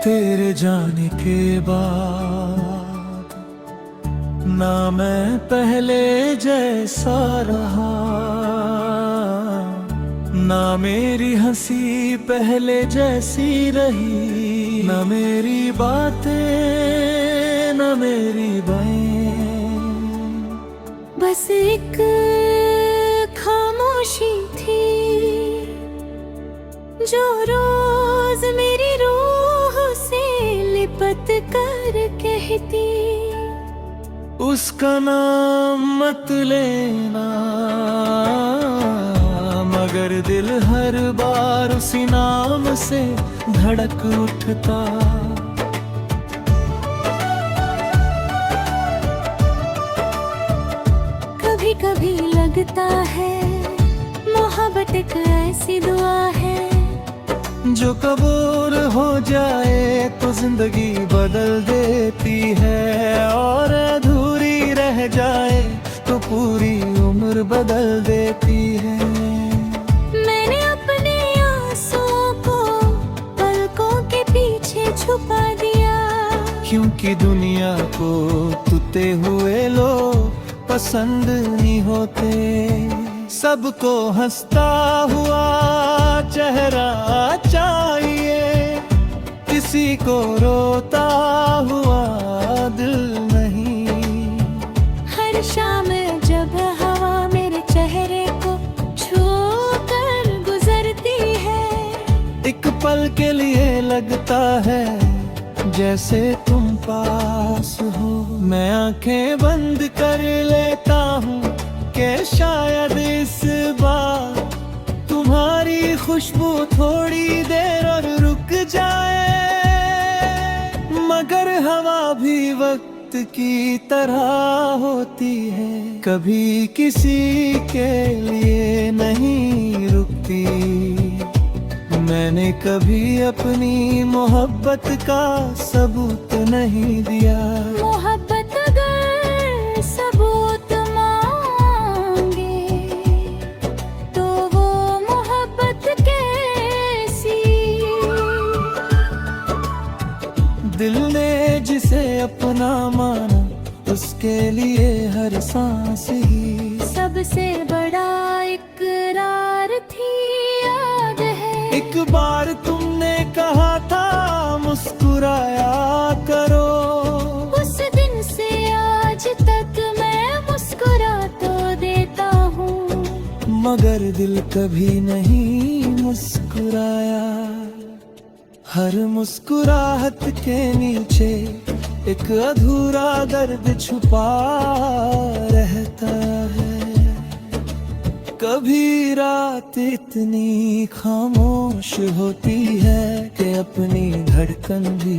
तेरे जाने के बाद ना मैं पहले जैसा रहा, ना मेरी हंसी पहले जैसी रही, ना मेरी बातें ना मेरी बातें, बस एक खामोशी थी जो रोज मेरी रूह से लिपट कर कहती, उसका नाम मत लेना, मगर दिल हर बार उसी नाम से धड़क उठता। कभी कभी लगता है मोहब्बत एक ऐसी दुआ है जो कबूल हो जाए तो जिंदगी बदल देती है, और अधूरी रह जाए तो पूरी उम्र बदल देती है। मैंने अपने आंसुओं को पलकों के पीछे छुपा दिया, क्योंकि दुनिया को टूटे हुए लोग पसंद नहीं होते। सबको हंसता हुआ चेहरा चाहिए, किसी को रोता हुआ दिल नहीं। हर शाम जब हवा मेरे चेहरे को छू कर गुजरती है, एक पल के लिए लगता है जैसे तुम पास हो। मैं आंखें बंद कर लेता हूँ कि शायद इस बार तुम्हारी खुशबू थोड़ी देर और रुक जाए, मगर हवा भी वक्त की तरह होती है, कभी किसी के लिए नहीं रुकती। मैंने कभी अपनी मोहब्बत का सबूत नहीं दिया, मोहब्बत अगर सबूत मांगे तो वो मोहब्बत कैसी। दिल ने जिसे अपना माना उसके लिए हर सांस ही सबसे बड़ा इकरार थी, याद है एक बार तुमने कहा था मुस्कुराया करो, उस दिन से आज तक मैं मुस्कुरा तो देता हूँ, मगर दिल कभी नहीं मुस्कुराया। हर मुस्कुराहट के नीचे एक अधूरा दर्द छुपा रहता है। कभी रात इतनी खामोश होती है कि अपनी धड़कन भी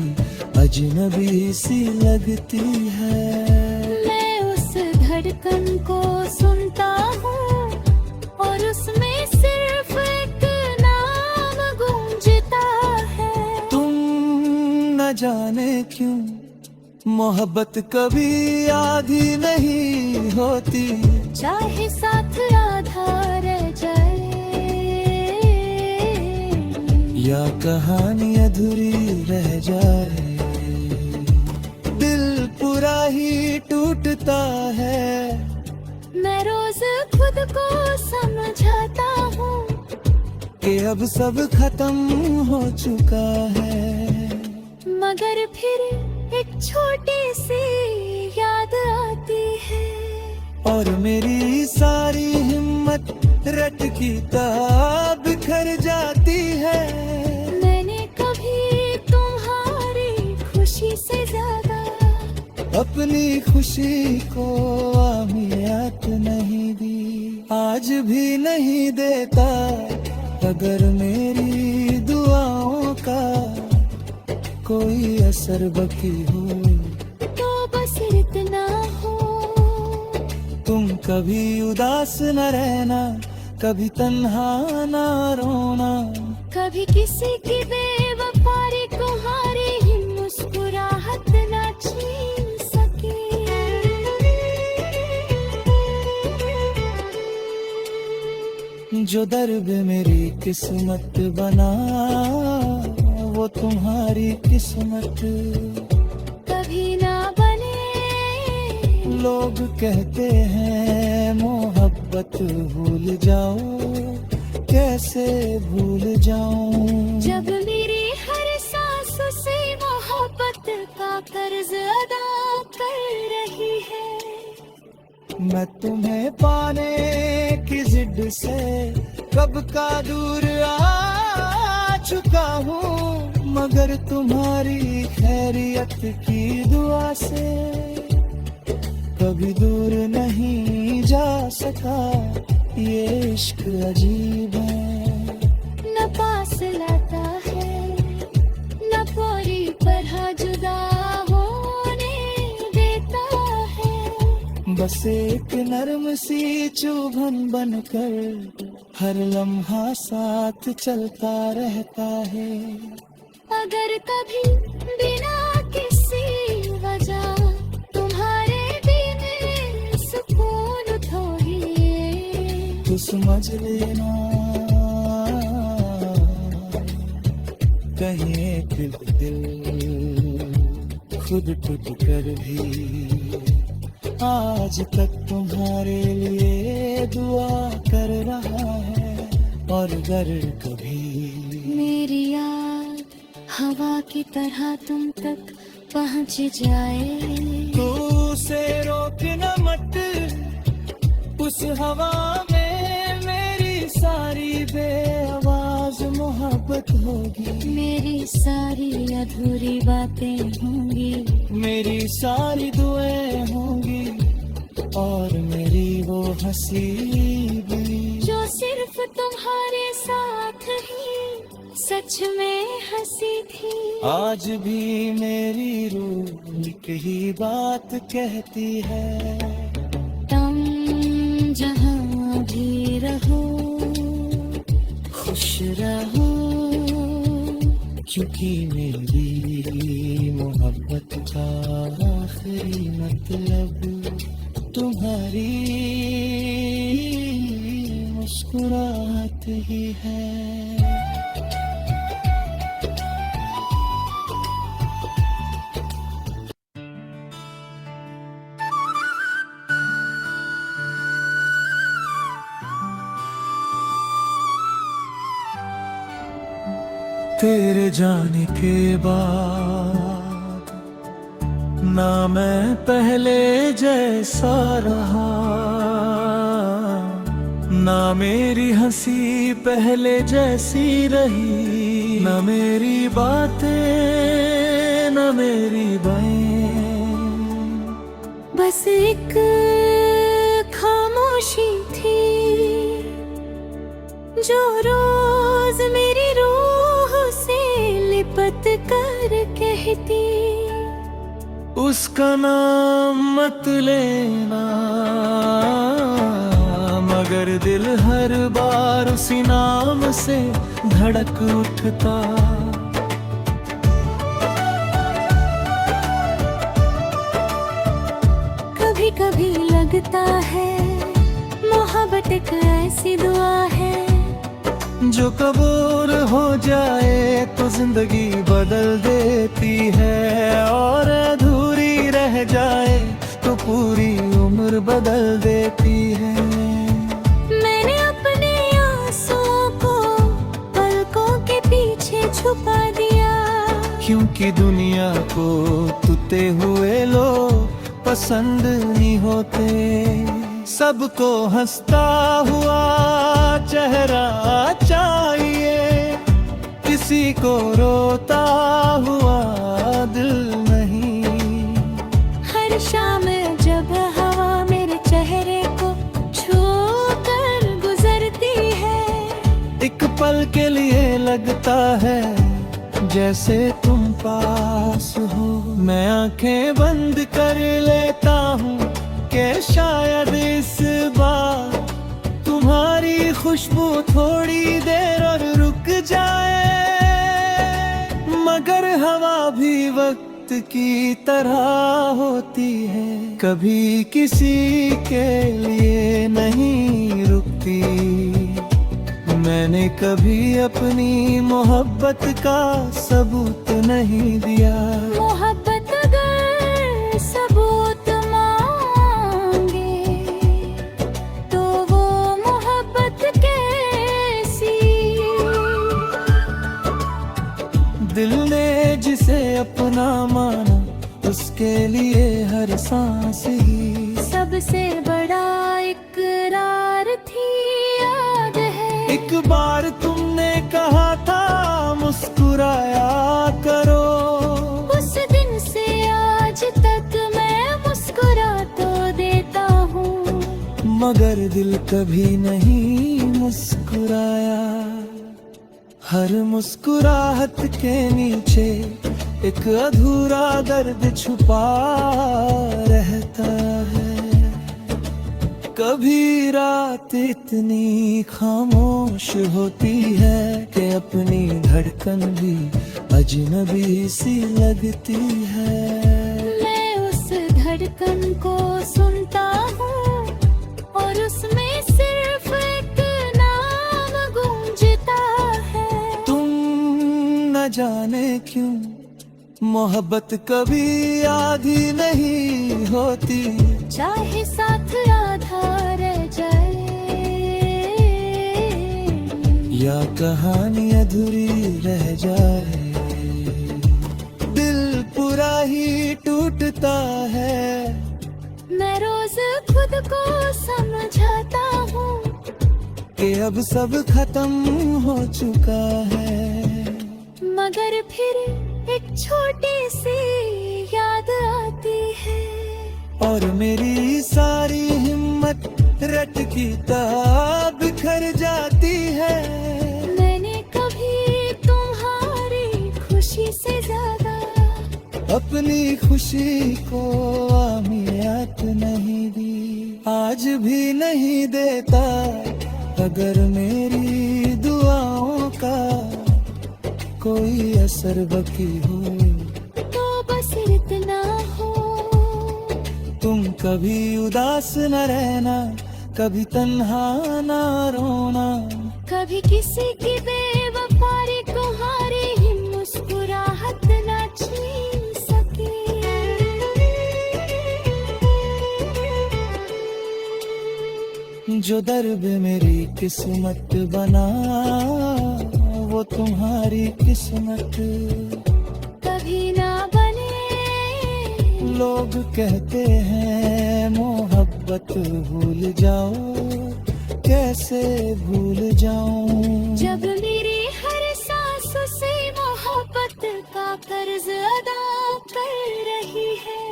अजनबी सी लगती है। मैं उस धड़कन को सुनता हूँ और उसमें सिर्फ एक नाम गूंजता है। तुम न जाने क्यों मोहब्बत कभी आधी नहीं होती, चाहे साथ आधा रह जाए या कहानी अधूरी रह जाए, दिल पूरा ही टूटता है। मैं रोज खुद को समझाता हूँ कि अब सब खत्म हो चुका है, मगर फिर एक छोटी सी याद आती है, और मेरी सारी हिम्मत रट की तरह बिखर जाती है। मैंने कभी तुम्हारी खुशी से ज्यादा अपनी खुशी को अहमियत नहीं दी, आज भी नहीं देता। अगर मेरी दुआओं का कोई असर बाकी हो तो बस इतना हो, तुम कभी उदास न रहना, कभी तन्हा न रोना, कभी किसी की बेवफाई तुम्हारी ही मुस्कुराहट ना छीन सके। जो दर्द मेरी किस्मत बना वो तुम्हारी किस्मत कभी ना बने। लोग कहते हैं मोहब्बत भूल जाओ, कैसे भूल जाऊं जब मेरी हर सांस से मोहब्बत का कर्ज अदा कर रही है। मैं तुम्हें पाने की जिद से कब का दूर आ चुका हूँ, मगर तुम्हारी खैरियत की दुआ से कभी दूर नहीं जा सका। ये इश्क अजीब है, न पास लाता है न पूरी तरह जुदा होने देता है। बस एक नरम सी चुभन बनकर हर लम्हा साथ चलता रहता है। अगर कभी बिना किसी वजह तुम्हारे बिन सुकून खोए तो समझ लेना कहीं एक दिल खुद टूट कर भी आज तक तुम्हारे लिए दुआ कर रहा है। और अगर कभी मेरी याद हवा की तरह तुम तक पहुंच जाए तो उसे रोकना मत, उस हवा में मेरी सारी बेआवाज मोहब्बत होगी। मेरी सारी अधूरी बातें होंगी, मेरी सारी दुआएं होंगी और मेरी वो हंसी भी जो सिर्फ तुम्हारे साथ ही सच में हंसी थी। आज भी मेरी रूह एक ही बात कहती है, तुम जहाँ भी रहो खुश रहो, क्योंकि मेरी मोहब्बत का आखिरी मतलब तुम्हारी मुस्कुराहट ही है। तेरे जाने के बाद ना मैं पहले जैसा रहा, ना मेरी हंसी पहले जैसी रही, ना मेरी बातें ना मेरी बाएं। बस एक खामोशी थी जो रोज मेरी रूह से लिपट कर कहती, उसका नाम मत लेना, मगर दिल हर बार उसी नाम से धड़क उठता। कभी कभी लगता है मोहब्बत एक ऐसी दुआ है जो कबूल हो जाए तो जिंदगी बदल देती है, और अधूरी रह जाए तो पूरी उम्र बदल देती है। मैंने अपने आंसुओं को पलकों के पीछे छुपा दिया, क्योंकि दुनिया को टूटे हुए लोग पसंद नहीं होते। सबको हंसता हुआ चेहरा चाहिए, किसी को रोता हुआ दिल नहीं। हर शाम जब हवा मेरे चेहरे को छू कर गुजरती है, एक पल के लिए लगता है जैसे तुम पास हो। मैं आंखें बंद कर लेता हूँ कि शायद इस बार तुम्हारी खुशबू थोड़ी देर और रुक जाए, मगर हवा भी वक्त की तरह होती है, कभी किसी के लिए नहीं रुकती। मैंने कभी अपनी मोहब्बत का सबूत नहीं दिया। मोहब्बत अगर सबूत मांगे तो वो मोहब्बत कैसी। दिल ने जिसे अपना माना उसके लिए हर सांस ही सबसे बड़ा इकरार थी, याद है। एक बार तुमने कहा था मुस्कुराया करो, उस दिन से आज तक मैं मुस्कुरा तो देता हूँ, मगर दिल कभी नहीं मुस्कुराया। हर मुस्कुराहट के नीचे एक अधूरा दर्द छुपा रहता है। कभी रात इतनी खामोश होती है कि अपनी धड़कन भी अजनबी सी लगती है। मैं उस धड़कन को सुनता हूँ और उसमें सिर्फ एक नाम गूंजता है। तुम न जाने क्यों मोहब्बत कभी आधी नहीं होती, चाहे साथ आधा रह जाए या कहानी अधूरी रह जाए। दिल पूरा ही टूटता है। मैं रोज खुद को समझाता हूँ कि अब सब खत्म हो चुका है, मगर फिर एक छोटी सी याद आती है और मेरी सारी हिम्मत रट की तरह बिखर जाती है। मैंने कभी तुम्हारी खुशी से ज्यादा अपनी खुशी को अहमियत नहीं दी, आज भी नहीं देता। अगर मेरी दुआओं का कोई असर बाकी हो तो बस इतना हो। तुम कभी उदास न रहना, कभी तन्हा न रोना, कभी किसी की बेवफाई तुम्हारी ही मुस्कुराहट न छीन सके। जो दर्द मेरी किस्मत बना वो तुम्हारी किस्मत कभी ना बने। लोग कहते हैं मोहब्बत भूल जाओ, कैसे भूल जाऊं। जब मेरी हर सांस से मोहब्बत का कर्ज अदा कर रही है।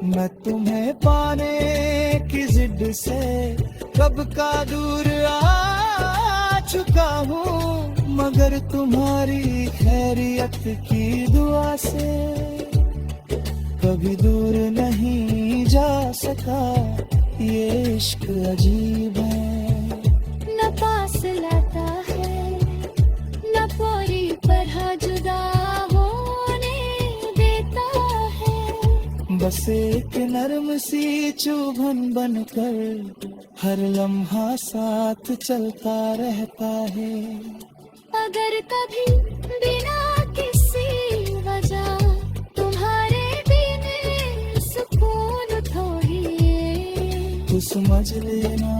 मैं तुम्हें पाने की जिद से कब का दूर आ चुका हूँ, मगर तुम्हारी खैरियत की दुआ से कभी दूर नहीं जा सका। ये इश्क अजीब है, न पास लाता है न पूरी तरह जुदा होने देता है। बस एक नरम सी चुभन बनकर हर लम्हा साथ चलता रहता है। अगर कभी बिना किसी वजह तुम्हारे बिन सुकून थोड़ी तो समझ लेना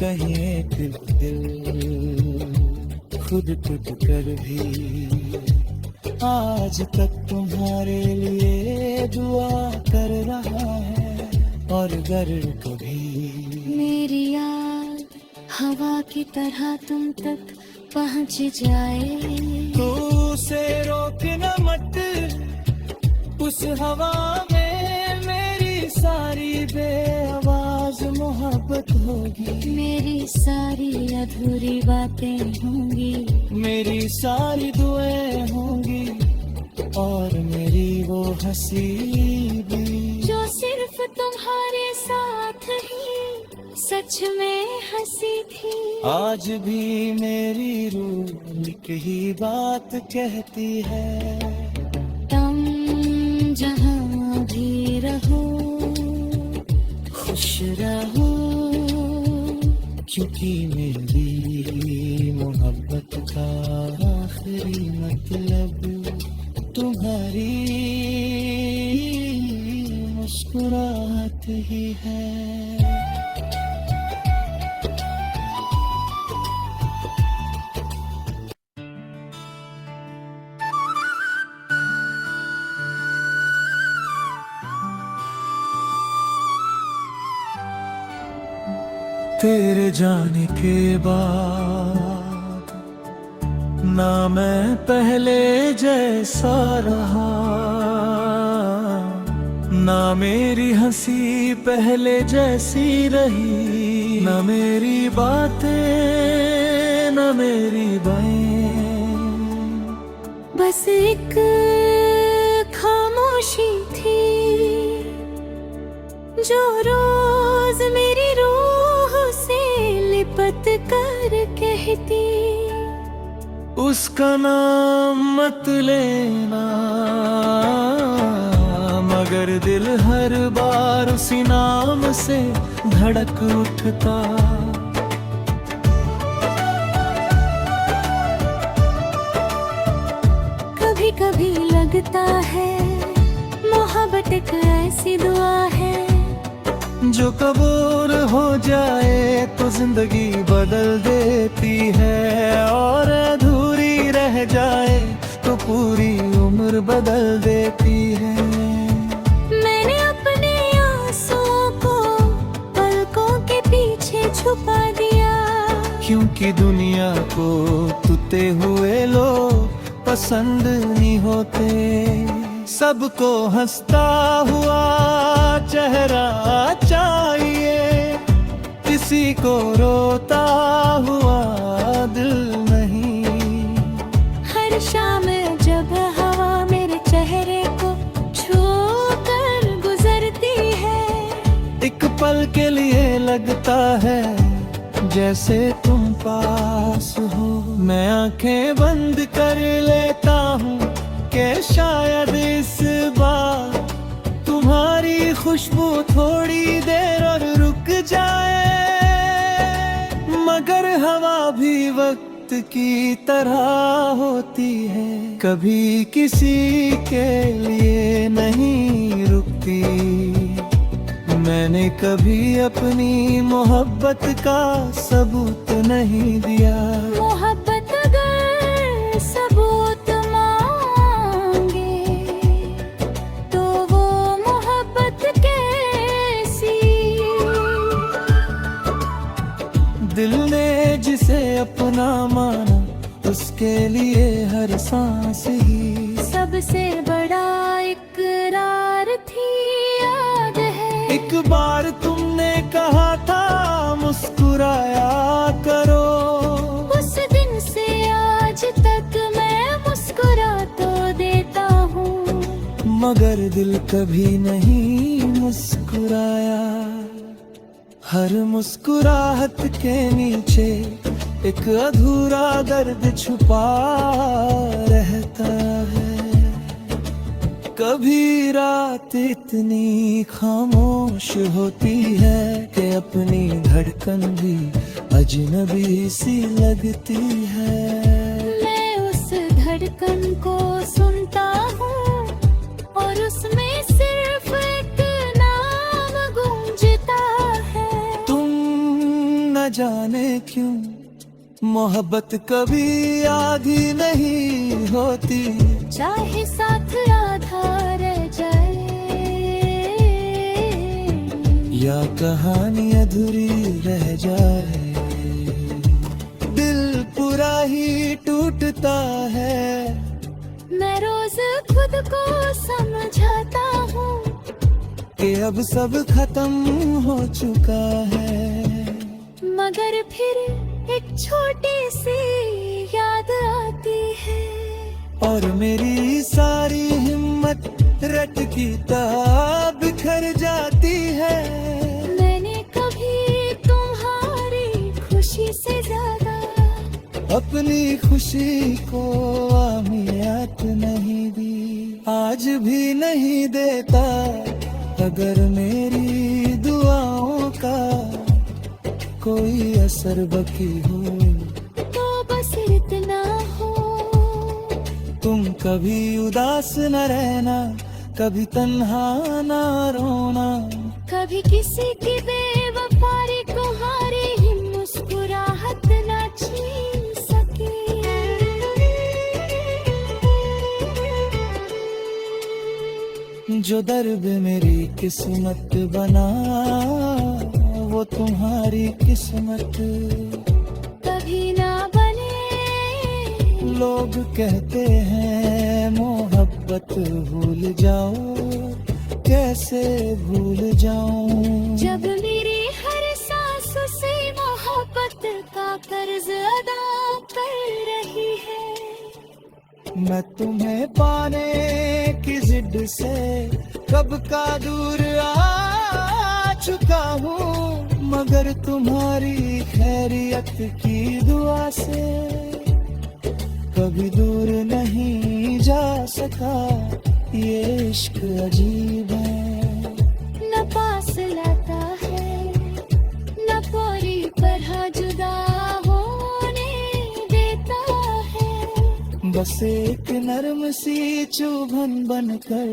कहीं एक दिल खुद टूट कर भी आज तक तुम्हारे लिए दुआ कर रहा है। और अगर कभी मेरी याद हवा की तरह तुम तक पहुंच जाए तो उसे रोकना मत, उस हवा में मेरी सारी बेआवाज मोहब्बत होगी। मेरी सारी अधूरी बातें होंगी, मेरी सारी दुआएं होंगी और मेरी वो हंसी भी जो सिर्फ तुम्हारे साथ ही सच में हंसी थी। आज भी मेरी रूह एक ही बात कहती है, तुम जहाँ भी रहो खुश रहो। क्योंकि मेरी मोहब्बत का आखिरी मतलब तुम्हारी मुस्कुराहट ही है। तेरे जाने के बाद ना मैं पहले जैसा रहा, ना मेरी हंसी पहले जैसी रही, ना मेरी बातें ना मेरी बातें, बस एक खामोशी थी जो रोज मेरी रूह से लिपट कर कहती, उसका नाम मत लेना, मगर दिल हर बार उसी नाम से धड़क उठता। कभी कभी लगता है मोहब्बत एक ऐसी दुआ है जो कबूल हो जाए तो जिंदगी बदल देती है, और अधूरी रह जाए तो पूरी उम्र बदल देती है। मैंने अपने आंसुओं को पलकों के पीछे छुपा दिया, क्योंकि दुनिया को टूटे हुए लोग पसंद नहीं होते, सबको हंसता हुआ चेहरा चाहिए, किसी को रोता हुआ दिल नहीं। हर शाम जब हवा मेरे चेहरे को छू कर गुजरती है, एक पल के लिए लगता है जैसे तुम पास हो, मैं आंखें बंद कर लेता हूँ कि शायद इस बार तुम्हारी खुशबू थोड़ी देर और रुक जाए, मगर हवा भी वक्त की तरह होती है, कभी किसी के लिए नहीं रुकती। मैंने कभी अपनी मोहब्बत का सबूत नहीं दिया, मोहब्बत अगर सबूत मांगे तो वो मोहब्बत कैसी, दिल ने जिसे अपना माना उसके लिए हर सांस ही सबसे बड़ा इकरार थी। याद है एक बार तुमने कहा था मुस्कुराया करो, उस दिन से आज तक मैं मुस्कुरा तो देता हूँ, मगर दिल कभी नहीं मुस्कुराया। हर मुस्कुराहट के नीचे एक अधूरा दर्द छुपा रहता है, कभी रात इतनी खामोश होती है कि अपनी धड़कन भी अजनबी सी लगती है। मैं उस धड़कन को सुनता हूँ और उसमें सिर्फ एक नाम गूंजता है। तुम न जाने क्यों मोहब्बत कभी आधी नहीं होती, चाहे साथ आधा रह जाए या कहानी अधूरी रह जाए, दिल पूरा ही टूटता है। मैं रोज खुद को समझाता हूँ कि अब सब खत्म हो चुका है, मगर फिर एक छोटी सी याद आती है, और मेरी सारी हिम्मत रट की तरह बिखर जाती है। मैंने कभी तुम्हारी खुशी से ज्यादा अपनी खुशी को अहमियत नहीं दी, आज भी नहीं देता, अगर मेरी दुआओं का कोई असर बाकी हो तो बस इतना हो। तुम कभी उदास न रहना, कभी तन्हा ना रोना, कभी किसी की बेवफाई तुम्हारी ही मुस्कुराहट ना छीन सके। जो दर्द मेरी किस्मत बना वो तुम्हारी किस्मत कभी ना बने। लोग कहते हैं मोहब्बत भूल जाओ, कैसे भूल जाऊं। जब मेरी हर सांस से मोहब्बत का कर्ज अदा कर रही है। मैं तुम्हें पाने की जिद से कब का दूर आ चुका हूँ, मगर तुम्हारी खैरियत की दुआ से कभी दूर नहीं जा सका। ये इश्क अजीब है, न पास लाता है न पूरी तरह जुदा होने देता है। बस एक नरम सी चुभन बनकर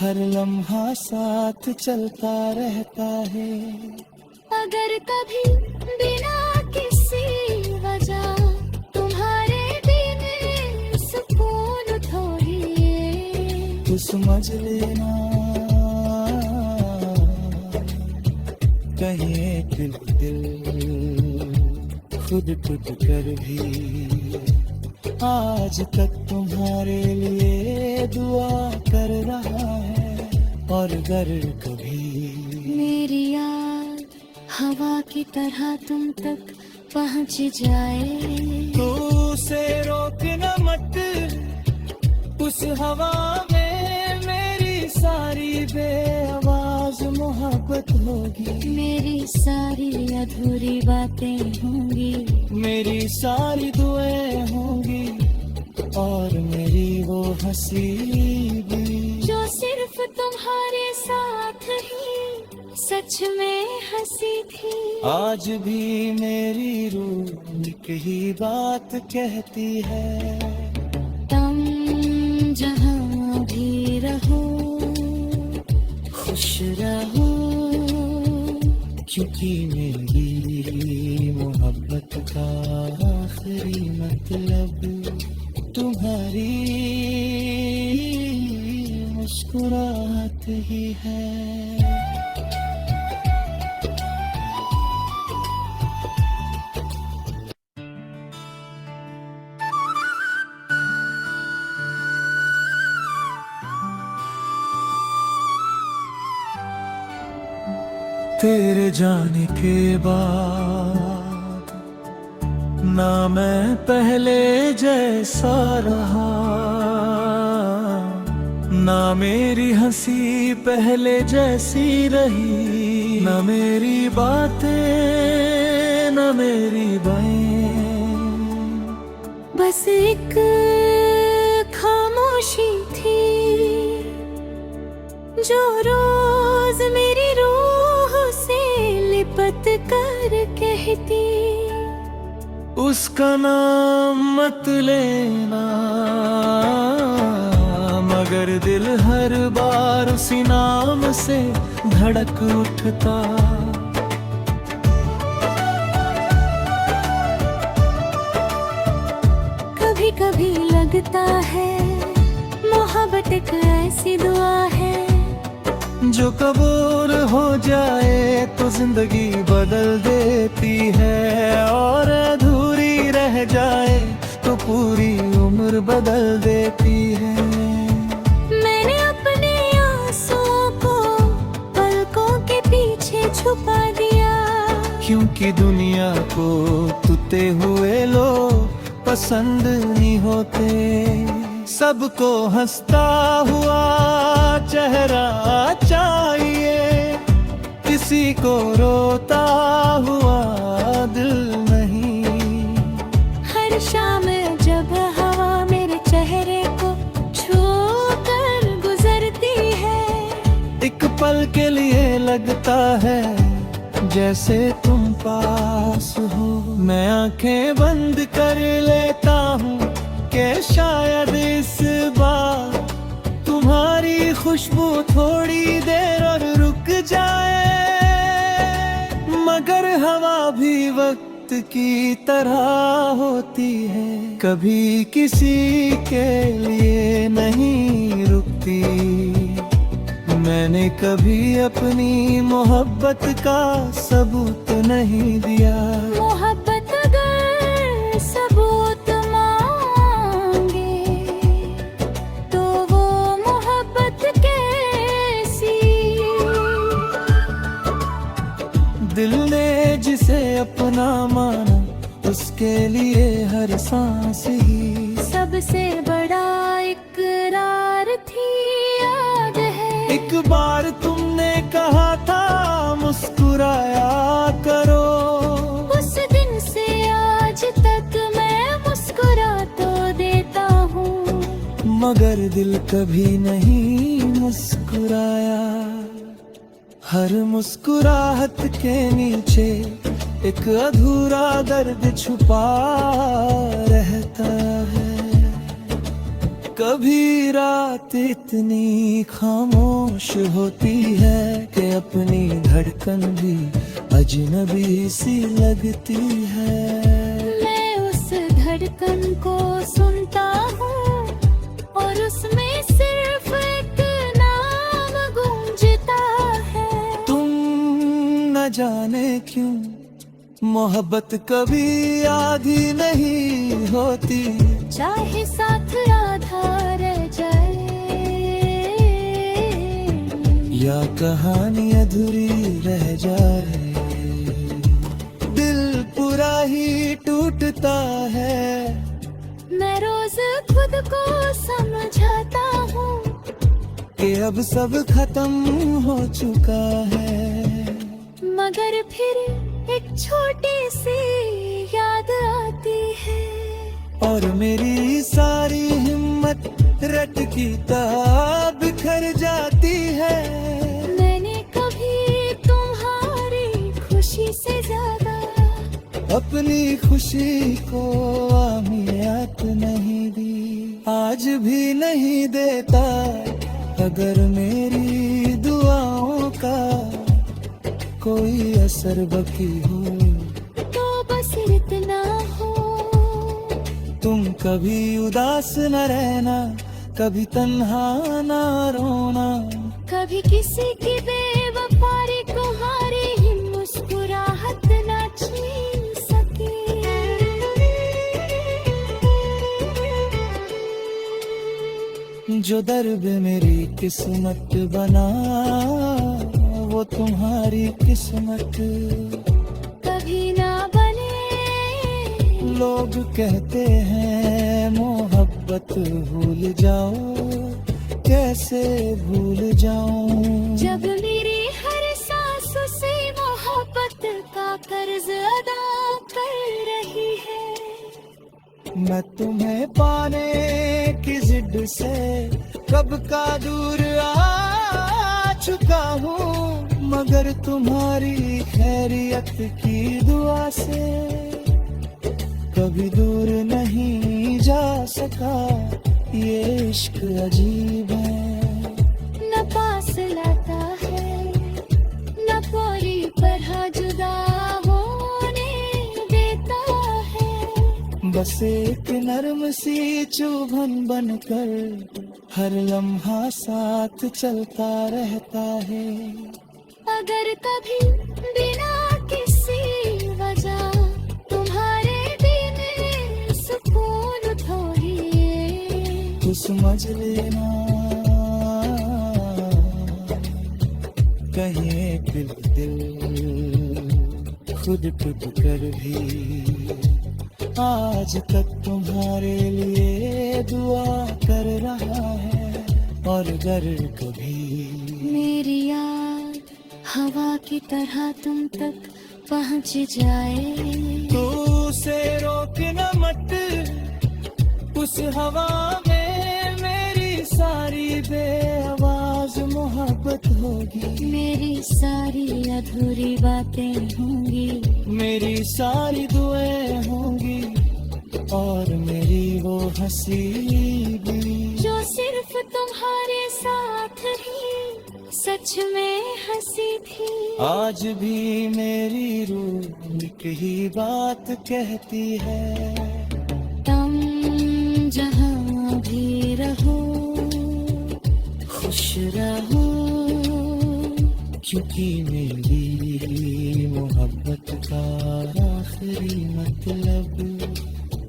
हर लम्हा साथ चलता रहता है। अगर कभी बिना किसी वजह तुम्हारे बिन सुकून थोड़ी तो समझ लेना कहीं एक दिल खुद टूट कर भी आज तक तुम्हारे लिए दुआ कर रहा है। और अगर कभी मेरी याद हवा की तरह तुम तक पहुंच जाए तो उसे रोकना मत, उस हवा में मेरी सारी बेआवाज मोहब्बत होगी। मेरी सारी अधूरी बातें होंगी, मेरी सारी दुआएं होंगी और मेरी वो हंसी भी जो सिर्फ तुम्हारे साथ ही सच में हंसी थी। आज भी मेरी रूह एक ही बात कहती है, तुम जहाँ भी रहो खुश रहो, क्योंकि मेरी मोहब्बत का आखिरी मतलब तुम्हारी मुस्कुराहट ही है। तेरे जाने के बाद ना मैं पहले जैसा रहा, ना मेरी हंसी पहले जैसी रही, ना मेरी बातें ना मेरी बाएं। बस एक खामोशी थी जो रोज मेरी रूह से लिपट कर कहती, उसका नाम मत लेना, मगर दिल हर बार उसी नाम से धड़क उठता। कभी कभी लगता है मोहब्बत एक ऐसी दुआ है जो कबूल हो जाए तो जिंदगी बदल देती है, और अधूरी रह जाए तो पूरी उम्र बदल देती है। मैंने अपने आंसुओं को पलकों के पीछे छुपा दिया, क्योंकि दुनिया को टूटे हुए लोग पसंद नहीं होते। सबको हंसता हुआ चेहरा चाहिए, किसी को रोता हुआ दिल नहीं। हर शाम जब हवा मेरे चेहरे को छू कर गुजरती है, एक पल के लिए लगता है जैसे तुम पास हो। मैं आंखें बंद कर लेता हूँ कि शायद इस बार तुम्हारी खुशबू थोड़ी देर और रुक जाए, मगर हवा भी वक्त की तरह होती है, कभी किसी के लिए नहीं रुकती। मैंने कभी अपनी मोहब्बत का सबूत नहीं दिया। मोहब्बत अगर सबूत मांगे तो वो मोहब्बत कैसी। दिल ने जिसे अपना माना उसके लिए हर सांस ही सबसे बड़ा इकरार थी, याद है। एक बार तुमने कहा था मुस्कुराया करो, उस दिन से आज तक मैं मुस्कुरा तो देता हूँ, मगर दिल कभी नहीं मुस्कुराया। हर मुस्कुराहट के नीचे एक अधूरा दर्द छुपा रहता है। कभी रात इतनी खामोश होती है कि अपनी धड़कन भी अजनबी सी लगती है। मैं उस धड़कन को सुनता हूँ और उसमें सिर्फ एक नाम गूंजता है। तुम न जाने क्यों मोहब्बत कभी आधी नहीं होती, चाहे साथ आधा रह जाए या कहानी अधूरी रह जाए। दिल पूरा ही टूटता है। मैं रोज खुद को समझाता हूँ कि अब सब खत्म हो चुका है, मगर फिर एक छोटी सी याद आती है और मेरी सारी हिम्मत रट की तरह बिखर जाती है। मैंने कभी तुम्हारी खुशी से ज्यादा अपनी खुशी को अहमियत नहीं दी, आज भी नहीं देता। अगर मेरी दुआओं का कोई असर बाकी हो तो बस इतना हो। तुम कभी उदास न रहना, कभी तन्हा न रोना, कभी किसी की बेवफाई तुम्हारी ही मुस्कुराहट ना छीन सके। जो दर्द मेरी किस्मत बना वो तुम्हारी किस्मत कभी ना बने। लोग कहते हैं मोहब्बत भूल जाओ, कैसे भूल जाऊं। जब मेरी हर सांस से मोहब्बत का कर्ज अदा कर रही है। मैं तुम्हें पाने की जिद से कब का दूर आ चुका हूँ, मगर तुम्हारी खैरियत की दुआ से कभी दूर नहीं जा सका। ये इश्क अजीब है, न पास लाता है न पूरी तरह जुदा होने देता है। बस एक नरम सी चुभन बनकर हर लम्हा साथ चलता रहता है। अगर कभी बिना किसी वजह तुम्हारे दिल में सुकून थोड़ी तो समझ लेना कहीं एक दिल खुद टूट कर भी आज तक तुम्हारे लिए दुआ कर रहा है। और अगर कभी मेरी याद हवा की तरह तुम तक पहुंच जाए तो उसे रोकना मत, उस हवा में मेरी सारी बेआवाज मोहब्बत होगी। मेरी सारी अधूरी बातें होंगी, मेरी सारी दुआएं होंगी और मेरी वो हंसी भी जो सिर्फ तुम्हारे साथ ही सच में हंसी थी। आज भी मेरी रूह एक ही बात कहती है, तुम जहाँ भी रहो खुश रहो, क्योंकि मेरी मोहब्बत का आखिरी मतलब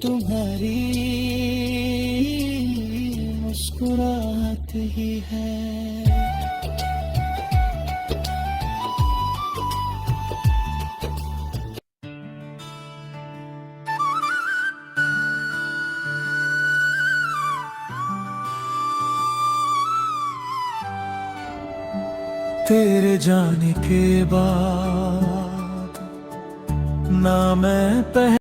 तुम्हारी मुस्कुराहट ही है। तेरे जाने के बाद ना मैं